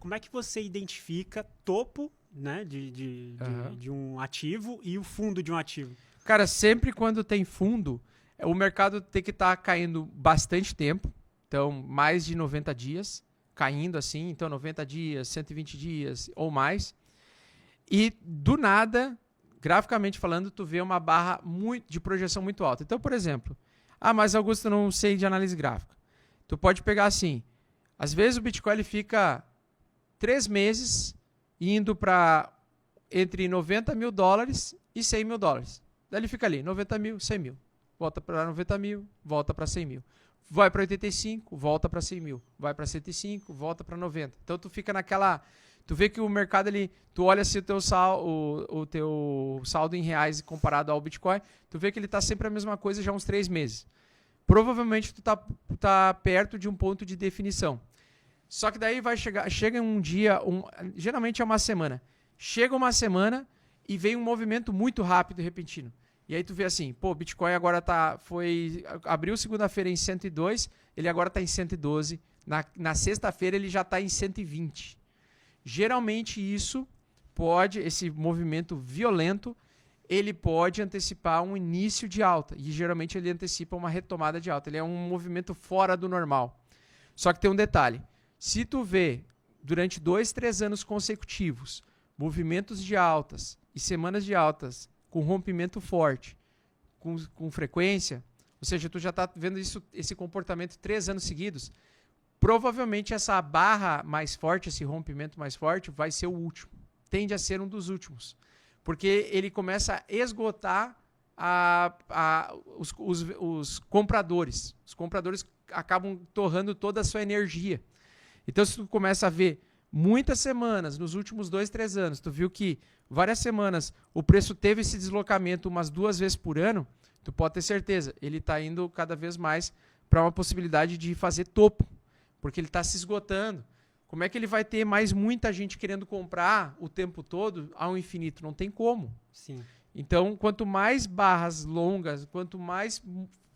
como é que você identifica topo, né, de um ativo e o fundo de um ativo? Cara, sempre quando tem fundo, o mercado tem que estar caindo bastante tempo. Então, mais de 90 dias caindo assim. Então, 90 dias, 120 dias ou mais. E do nada, graficamente falando, tu vê uma barra de projeção muito alta. Então, por exemplo, mas Augusto, eu não sei de análise gráfica. Tu pode pegar assim, às vezes o Bitcoin ele fica 3 meses indo para entre 90 mil dólares e 100 mil dólares. Daí ele fica ali, 90 mil, 100 mil. Volta para 90 mil, volta para 100 mil. Vai para 85, volta para 100 mil. Vai para 105, volta para 90. Então tu fica naquela... Tu vê que o mercado, tu olha assim o teu saldo em reais comparado ao Bitcoin, tu vê que ele está sempre a mesma coisa já há uns 3 meses. Provavelmente tu tá perto de um ponto de definição. Só que daí chega um dia, geralmente é uma semana. Chega uma semana e vem um movimento muito rápido e repentino. E aí tu vê assim, pô, Bitcoin agora abriu segunda-feira em 102, ele agora está em 112, na sexta-feira ele já está em 120. Geralmente esse movimento violento, ele pode antecipar um início de alta. E geralmente ele antecipa uma retomada de alta. Ele é um movimento fora do normal. Só que tem um detalhe. Se tu vê durante 2, 3 anos consecutivos movimentos de altas e semanas de altas com rompimento forte, com frequência, ou seja, tu já está vendo esse comportamento 3 anos seguidos, provavelmente essa barra mais forte, esse rompimento mais forte, vai ser o último. Tende a ser um dos últimos. Porque ele começa a esgotar os compradores. Os compradores acabam torrando toda a sua energia. Então, se tu começa a ver muitas semanas, nos últimos 2, 3 anos, tu viu que várias semanas o preço teve esse deslocamento umas 2 vezes por ano, tu pode ter certeza, ele está indo cada vez mais para uma possibilidade de fazer topo. Porque ele está se esgotando. Como é que ele vai ter mais muita gente querendo comprar o tempo todo ao infinito? Não tem como. Sim. Então, quanto mais barras longas, quanto mais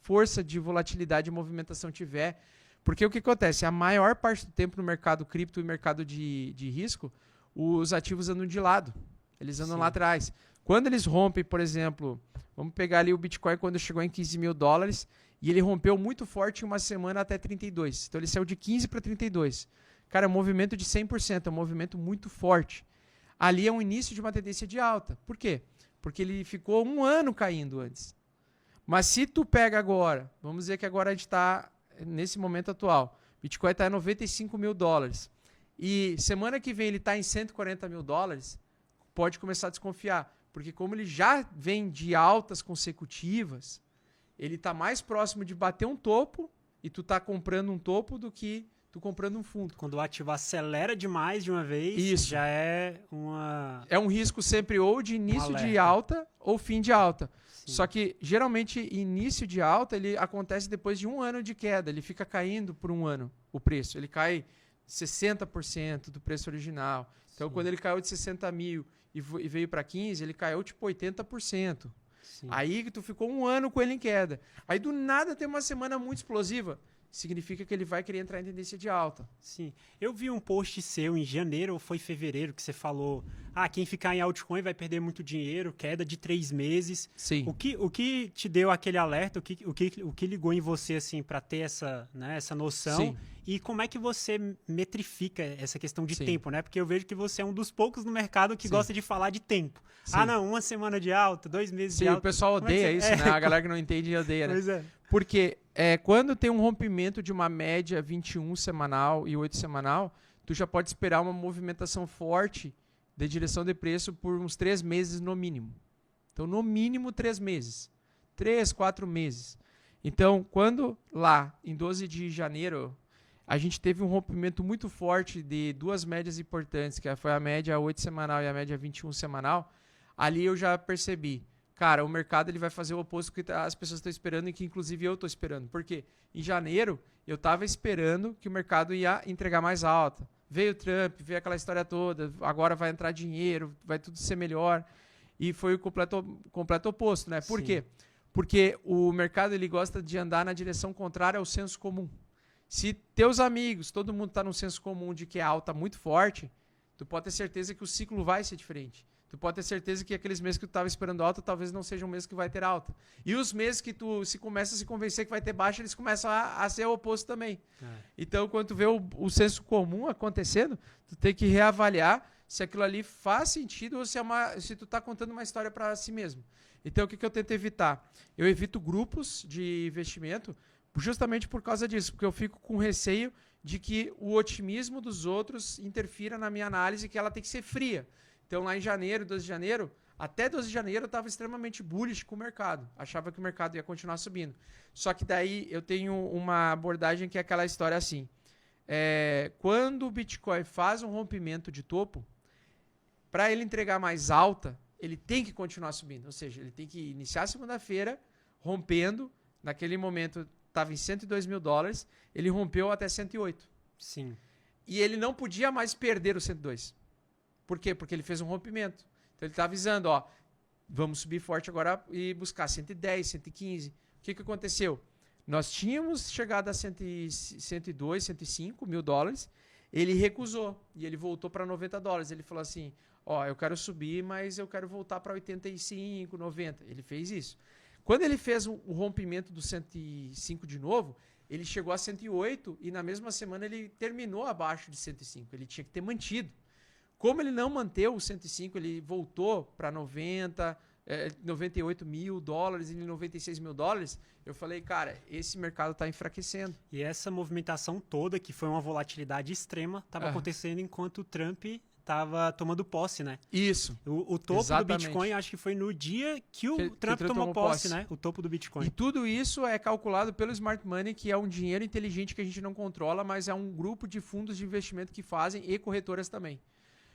força de volatilidade e movimentação tiver, porque o que acontece? A maior parte do tempo no mercado cripto e mercado de risco, os ativos andam de lado. Eles andam lá atrás. Quando eles rompem, por exemplo, vamos pegar ali o Bitcoin quando chegou em 15 mil dólares, e ele rompeu muito forte em uma semana até 32. Então ele saiu de 15 para 32. Cara, é um movimento de 100%, é um movimento muito forte. Ali é um início de uma tendência de alta. Por quê? Porque ele ficou 1 ano caindo antes. Mas se tu pega agora, vamos dizer que agora a gente está nesse momento atual, Bitcoin está em 95 mil dólares. E semana que vem ele está em 140 mil dólares, pode começar a desconfiar. Porque como ele já vem de altas consecutivas, ele está mais próximo de bater um topo e tu tá comprando um topo do que tu comprando um fundo. Quando o ativo acelera demais de uma vez, isso já é uma... É um risco sempre ou de início de alta ou fim de alta. Sim. Só que, geralmente, início de alta ele acontece depois de 1 ano de queda. Ele fica caindo por 1 ano, o preço. Ele cai 60% do preço original. Então, quando ele caiu de 60 mil e veio para 15, ele caiu tipo 80%. Sim. Aí tu ficou 1 ano com ele em queda. Aí do nada tem uma semana muito explosiva. Significa que ele vai querer entrar em tendência de alta. Sim. Eu vi um post seu em janeiro ou foi fevereiro que você falou: quem ficar em altcoin vai perder muito dinheiro, queda de 3 meses. Sim. O que te deu aquele alerta? O que ligou em você assim para ter essa noção? Sim. E como é que você metrifica essa questão de Sim. tempo, né? Porque eu vejo que você é um dos poucos no mercado que gosta de falar de tempo. Sim. Não, 1 semana de alta, 2 meses de alta. Sim, o pessoal odeia isso, né? A galera que não entende odeia, né? Pois é. Porque quando tem um rompimento de uma média 21 semanal e 8 semanal, tu já pode esperar uma movimentação forte de direção de preço por uns 3 meses no mínimo. Então, no mínimo 3 meses. 3, 4 meses. Então, quando lá, em 12 de janeiro, a gente teve um rompimento muito forte de 2 médias importantes, que foi a média 8 semanal e a média 21 semanal, ali eu já percebi, cara, o mercado ele vai fazer o oposto que as pessoas estão esperando e que inclusive eu estou esperando. Por quê? Em janeiro, eu estava esperando que o mercado ia entregar mais alta. Veio o Trump, veio aquela história toda, agora vai entrar dinheiro, vai tudo ser melhor. E foi o completo oposto, né? Por quê? Porque o mercado ele gosta de andar na direção contrária ao senso comum. Se teus amigos, todo mundo está num senso comum de que a alta muito forte, tu pode ter certeza que o ciclo vai ser diferente. Tu pode ter certeza que aqueles meses que tu estava esperando alta, talvez não sejam meses que vai ter alta. E os meses que tu começa a se convencer que vai ter baixa, eles começam a ser o oposto também. Então, quando tu vê o senso comum acontecendo, tu tem que reavaliar se aquilo ali faz sentido ou se tu está contando uma história para si mesmo. Então, o que eu tento evitar? Eu evito grupos de investimento justamente por causa disso, porque eu fico com receio de que o otimismo dos outros interfira na minha análise, que ela tem que ser fria. Então, lá em janeiro, 12 de janeiro, até 12 de janeiro eu estava extremamente bullish com o mercado. Achava que o mercado ia continuar subindo. Só que daí eu tenho uma abordagem que é aquela história assim. Quando o Bitcoin faz um rompimento de topo, para ele entregar mais alta, ele tem que continuar subindo. Ou seja, ele tem que iniciar segunda-feira rompendo. Naquele momento estava em $102 mil, ele rompeu até 108. Sim. E ele não podia mais perder os 102. Por quê? Porque ele fez um rompimento. Então ele está avisando, ó, vamos subir forte agora e buscar 110, 115. O que aconteceu? Nós tínhamos chegado a 102, 105 mil dólares, ele recusou e ele voltou para $90. Ele falou assim, ó, eu quero subir, mas eu quero voltar para 85, 90. Ele fez isso. Quando ele fez o rompimento do 105 de novo, ele chegou a 108 e na mesma semana ele terminou abaixo de 105. Ele tinha que ter mantido. Como ele não manteve o 105, ele voltou para 98 mil dólares e 96 mil dólares, eu falei, cara, esse mercado está enfraquecendo. E essa movimentação toda, que foi uma volatilidade extrema, estava acontecendo enquanto o Trump estava tomando posse, né? Isso. O topo Exatamente. do Bitcoin, acho que foi no dia que o Trump tomou posse, né? O topo do Bitcoin. E tudo isso é calculado pelo Smart Money, que é um dinheiro inteligente que a gente não controla, mas é um grupo de fundos de investimento que fazem e corretoras também.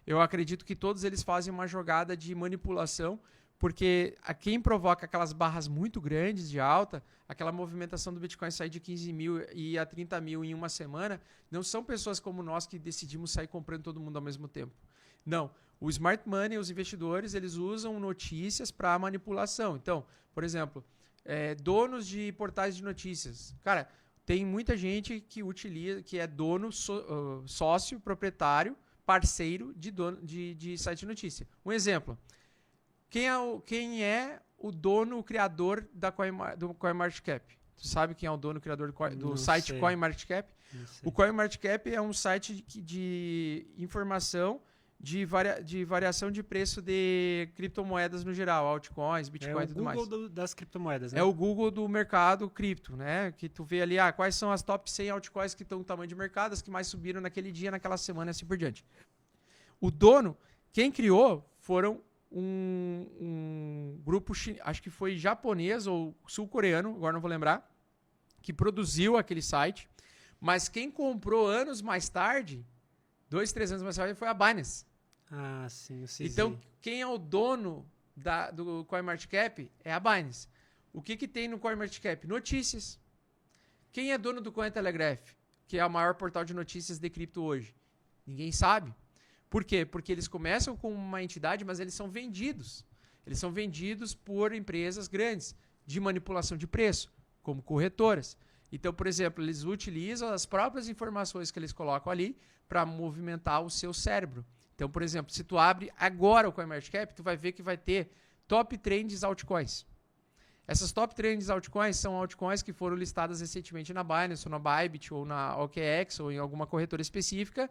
Eu acredito que todos eles fazem uma jogada de manipulação, porque quem provoca aquelas barras muito grandes de alta, aquela movimentação do Bitcoin sair de 15 mil e a 30 mil em uma semana, não são pessoas como nós que decidimos sair comprando todo mundo ao mesmo tempo. Não. O Smart Money, os investidores, eles usam notícias para manipulação. Então, por exemplo, donos de portais de notícias. Cara, tem muita gente que utiliza, que é dono, sócio, proprietário, parceiro de site de notícia. Um exemplo. Quem é o dono, o criador do CoinMarketCap? Tu sabe quem é o dono, o criador do site CoinMarketCap? O CoinMarketCap é um site de informação de variação de preço de criptomoedas no geral, altcoins, Bitcoin e tudo mais. É o Google das criptomoedas, né? É o Google do mercado cripto, né? Que tu vê ali, quais são as top 100 altcoins que estão no tamanho de mercado, as que mais subiram naquele dia, naquela semana e assim por diante. O dono, quem criou, foram um grupo, acho que foi japonês ou sul-coreano, agora não vou lembrar, que produziu aquele site, mas quem comprou anos mais tarde, 2, 3 anos mais tarde, foi a Binance. Ah, sim, eu sei. Então, quem é o dono do CoinMarketCap é a Binance. O que tem no CoinMarketCap? Notícias. Quem é dono do Cointelegraph, que é o maior portal de notícias de cripto hoje? Ninguém sabe. Por quê? Porque eles começam com uma entidade, mas eles são vendidos. Eles são vendidos por empresas grandes de manipulação de preço, como corretoras. Então, por exemplo, eles utilizam as próprias informações que eles colocam ali para movimentar o seu cérebro. Então, por exemplo, se tu abre agora o CoinMarketCap, tu vai ver que vai ter top trends altcoins. Essas top trends altcoins são altcoins que foram listadas recentemente na Binance, ou na Bybit, ou na OKX, ou em alguma corretora específica,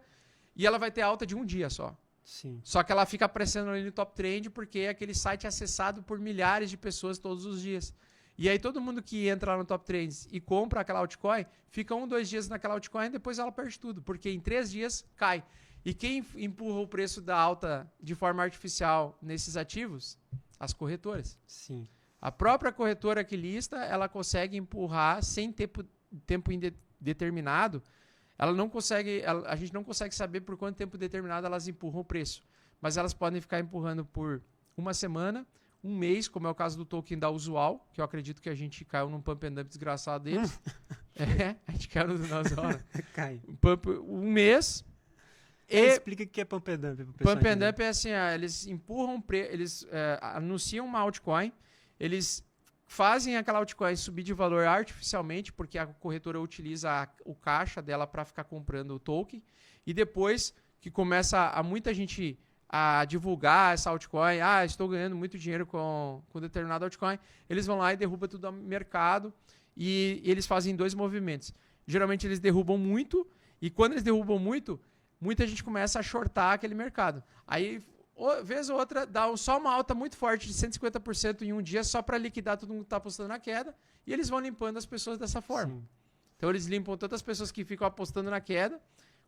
e ela vai ter alta de um dia só. Sim. Só que ela fica aparecendo ali no top trend porque aquele site é acessado por milhares de pessoas todos os dias. E aí todo mundo que entra lá no top trends e compra aquela altcoin, fica 1, 2 dias naquela altcoin e depois ela perde tudo, porque em 3 dias cai. E quem empurra o preço da alta de forma artificial nesses ativos? As corretoras. Sim. A própria corretora que lista, ela consegue empurrar sem tempo indeterminado. Ela não consegue, a gente não consegue saber por quanto tempo determinado elas empurram o preço. Mas elas podem ficar empurrando por uma semana, um mês, como é o caso do token da Usual, que eu acredito que a gente caiu num pump and dump desgraçado deles. A gente caiu na Usual. Cai. Um mês. Explica o que é Pump and Dump pro pessoal. Pump and Dump é assim, eles empurram, eles anunciam uma altcoin, eles fazem aquela altcoin subir de valor artificialmente, porque a corretora utiliza o caixa dela para ficar comprando o token, e depois que começa a muita gente a divulgar essa altcoin, estou ganhando muito dinheiro com determinado altcoin, eles vão lá e derrubam tudo no mercado, e eles fazem 2 movimentos. Geralmente eles derrubam muito, e quando eles derrubam muito, muita gente começa a shortar aquele mercado. Aí, vez ou outra, dá só uma alta muito forte de 150% em um dia, só para liquidar todo mundo que está apostando na queda, e eles vão limpando as pessoas dessa forma. Sim. Então eles limpam tanto as pessoas que ficam apostando na queda,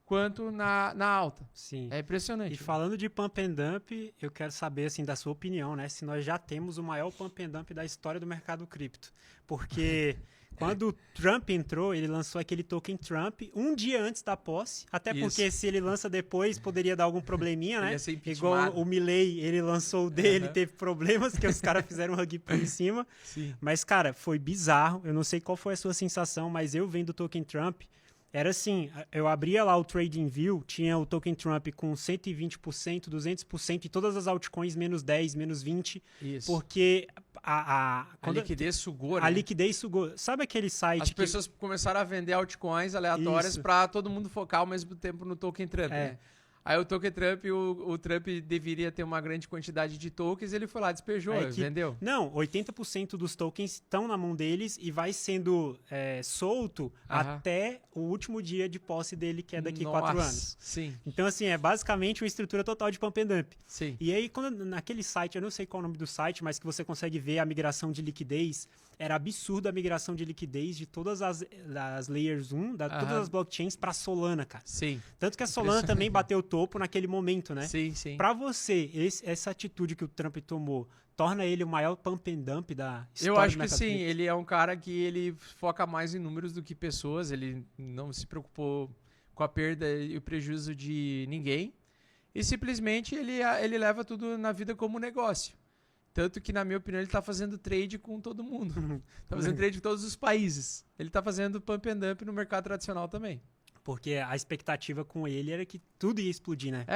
quanto na alta. Sim. É impressionante. E falando de pump and dump, eu quero saber assim da sua opinião, né? Se nós já temos o maior pump and dump da história do mercado cripto. Porque quando o Trump entrou, ele lançou aquele token Trump um dia antes da posse. Até porque se ele lança depois, poderia dar algum probleminha, né? Igual o Milley, ele lançou o dele, teve problemas, que os caras fizeram um rug pull em cima. Sim. Mas, cara, foi bizarro. Eu não sei qual foi a sua sensação, mas eu vendo o token Trump, era assim, eu abria lá o TradingView, tinha o token Trump com 120%, 200% e todas as altcoins menos 10, menos 20%. Isso. Porque a liquidez sugou, né? A liquidez sugou. Sabe aquele site As pessoas começaram a vender altcoins aleatórias para todo mundo focar ao mesmo tempo no token Trump, né? Aí o token Trump, o Trump deveria ter uma grande quantidade de tokens, ele foi lá, despejou, vendeu. Não, 80% dos tokens estão na mão deles e vai sendo solto até o último dia de posse dele, que é daqui 4 anos. Sim. Então, assim, é basicamente uma estrutura total de pump and dump. Sim. E aí, naquele site, eu não sei qual é o nome do site, mas que você consegue ver a migração de liquidez, era absurdo a migração de liquidez de todas as Layers 1, todas as blockchains para Solana, cara. Sim. Tanto que a Solana também bateu o topo naquele momento, né? Sim, sim. Para você, essa atitude que o Trump tomou, torna ele o maior pump and dump da história? Eu acho que sim. Ele é um cara que ele foca mais em números do que pessoas. Ele não se preocupou com a perda e o prejuízo de ninguém. E simplesmente ele leva tudo na vida como negócio. Tanto que, na minha opinião, ele está fazendo trade com todo mundo. Está fazendo trade com todos os países. Ele está fazendo pump and dump no mercado tradicional também. Porque a expectativa com ele era que tudo ia explodir, né?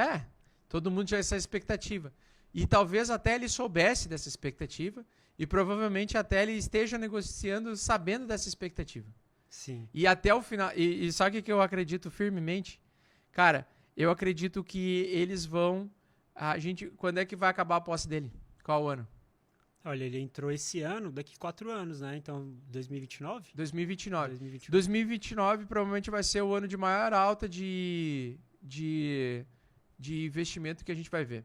Todo mundo tinha essa expectativa. E talvez até ele soubesse dessa expectativa e provavelmente até ele esteja negociando sabendo dessa expectativa. Sim. E até o final... E sabe o que eu acredito firmemente? Cara, eu acredito que eles vão... Quando é que vai acabar a posse dele? Qual ano? Olha, ele entrou esse ano, daqui 4 anos, né? Então, 2029? 2029. 2029 provavelmente vai ser o ano de maior alta de investimento que a gente vai ver.